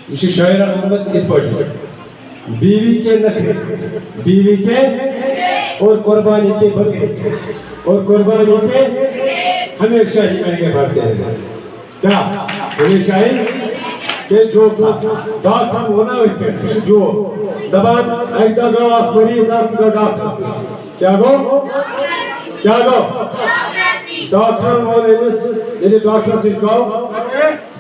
یہ شاعر محمد ات پہ بیوی کے نخرے بیوی کے اور قربانی کے بکرے اور قربانی کے ہمیشہ ہی مہنگے بڑھتے ہیں کیا ہمیشہ ہی کہ جو ڈاکٹر ہونا ہوئی جو دبان ایک دگا مریض آپ کا ڈاکٹر کیا گو ڈاکٹر مونس یہ ڈاکٹر سے گاؤ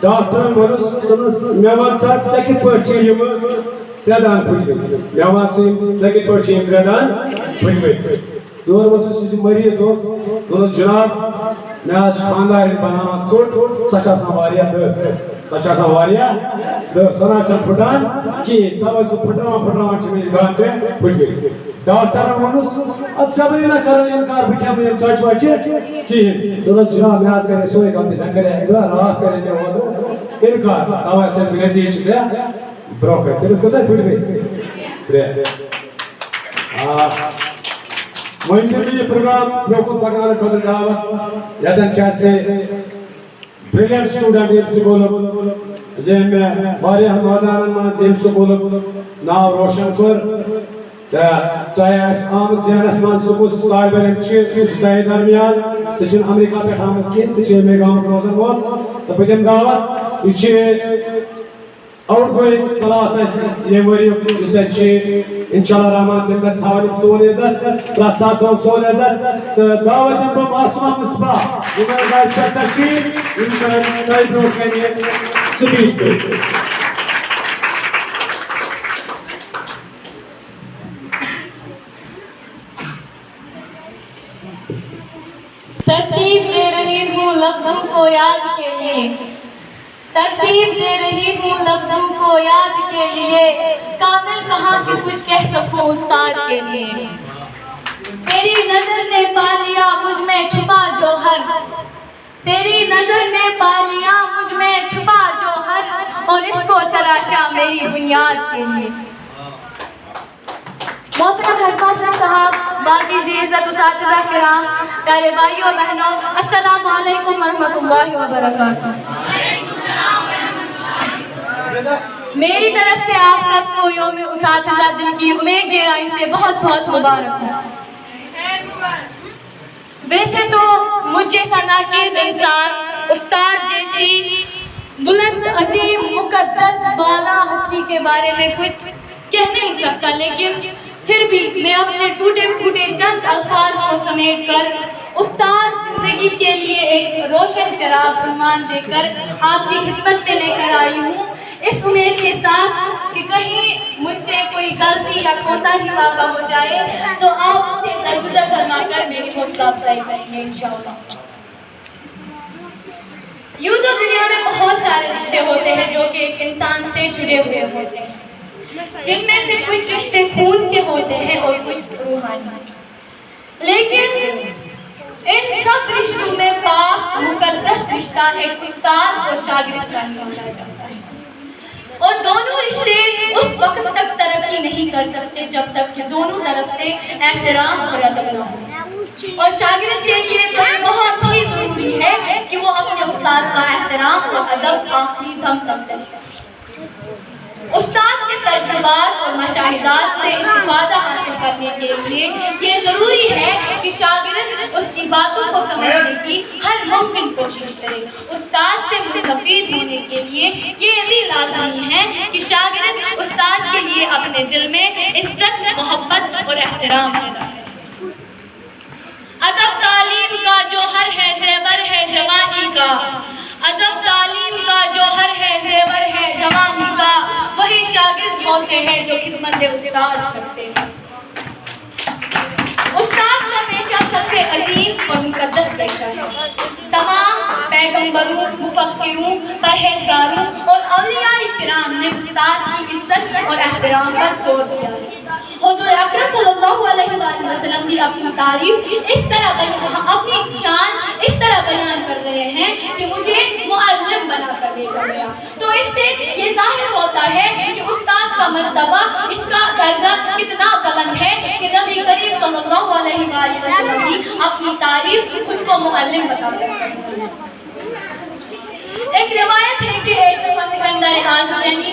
ڈاکٹر مونس میوان صاحب سکت پر چیئے تردان پھٹ گئی میوان سے سکت پر چیئے تردان پھٹ گئی دور وقت سے مریض ہو جناب میں آج خاندار بنانا ژوٹ سچا سنواریا سچا سنواریا سنا چل پھٹان کی تب سو پھٹاوان چھ میری دان تے پھٹ گئی ڈاکٹر ونس اچھا بھی نہ کرن انکار بکھیا میں چاچ واچے کی جناب میں آج کرے سوئے کام نہ کرے رات کرے میں ہو انکار تاوا تے بنتی چھ بروکر تے اس کو پھٹ گئی منتبی پروگرام برکن پکنان خاطر دعوت یتن چھ سے بریلینٹ سٹوڈنٹ یہ سکول جن میں واریاہ مادان من یم سکول ناو روشن کر تہ آمد ذہنس من سکس طالب علم تہ درمیان سہ امریکہ پہ آمد کی سہ مے گام روزن وول تو بہ دم دعوت یہ آؤٹ گوئنگ کلاس یہ وری انشاءاللہ رحمان دن میں تھاوان سون عزت پرات سات ہوں سون عزت دعوت دن کو معصومہ مصطفیٰ انہوں نے اس پر تشکیل انشاءاللہ نئی بروک کے لیے سپیچ پہ ترتیب دے رہی ہوں لفظوں کو یاد کے لیے ترتیب دے رہی ہوں لفظوں کو یاد کے لیے کامل کہاں کہ کچھ کہہ سکوں استاد کے لیے تیری نظر نے پا لیا مجھ میں چھپا جوہر تیری نظر نے پا لیا مجھ میں چھپا جوہر اور اس کو تراشا میری بنیاد کے لیے محترم ہیڈماسٹر صاحب باقی عزت اساتذہ کرام پیارے بھائیوں اور بہنوں السلام علیکم ورحمۃ اللہ وبرکاتہ میری طرف سے آپ سب کو یوم اساتذہ دن کی امید گہرائی سے بہت بہت مبارک ہو ویسے تو مجھ جیسا ناچیز انسان استاد جیسی بلند عظیم مقدس بالا ہستی کے بارے میں کچھ کہہ نہیں سکتا لیکن پھر بھی میں اپنے ٹوٹے پھوٹے چند الفاظ کو سمیٹ کر استاد زندگی کے لیے ایک روشن چراغ عنوان دے کر آپ کی خدمت میں لے کر آئی ہوں اس امید کے ساتھ کہ کہیں مجھ سے کوئی غلطی یا کوتاہی واقع ہو جائے تو آپ اسے درگزر فرما کر میری حوصلہ افزائی کریں گے انشاءاللہ یوں تو دنیا میں بہت سارے رشتے ہوتے ہیں جو کہ ایک انسان سے جڑے ہوئے ہوتے ہیں جن میں سے کچھ رشتے خون کے ہوتے ہیں اور کچھ روحانی لیکن ان سب رشتوں میں پاک مقدس رشتہ ایک استاد اور شاگرد کا نکالا جاتا ہے اور دونوں رشتے اس وقت تک ترقی نہیں کر سکتے جب تک کہ دونوں طرف سے احترام اور ادب نہ ہو اور شاگرد کے لیے تو یہ بہت ہی ضروری ہے کہ وہ اپنے استاد کا احترام اور ادب آخری دم تک کرے استاد کے تجربات اور مشاہدات سے استفادہ حاصل کرنے کے لیے یہ ضروری ہے کہ شاگرد اس کی باتوں کو سمجھنے کی ہر ممکن کوشش کرے استاد سے مستفید ہونے کے لیے یہ بھی لازمی ہے کہ شاگرد استاد کے لیے اپنے دل میں عزت محبت اور احترام پیدا کرے ادب تعلیم کا جوہر ہے زیور ہے جوانی کا ادب تعلیم کا جوہر ہے زیور ہے جوانی کا وہی شاگرد ہوتے ہیں جو خدمت استاد کرتے ہیں استاد کا پیشہ سب سے عظیم اور مقدس پیشہ ہے تمام پیغمبروں مفکروں پرہیزگاروں اور اولیاء کرام نے استاد کی عزت اور احترام پر زور دیا ہے حضور اکرم صلی اللہ علیہ وآلہ وسلم بھی اپنی تعریف اس طرح اپنی شان اس طرح بیان کر رہے ہیں کہ مجھے معلم بنا کر بھیجا گیا تو اس سے یہ ظاہر ہوتا ہے کہ استاد کا مرتبہ اس کا درجہ کتنا بلند ہے کہ نبی کریم صلی اللہ علیہ وآلہ وسلم بھی اپنی تعریف خود کو معلم بتا کر ایک روایت ہے کہ ایک دفعہ سکندر اعظم یعنی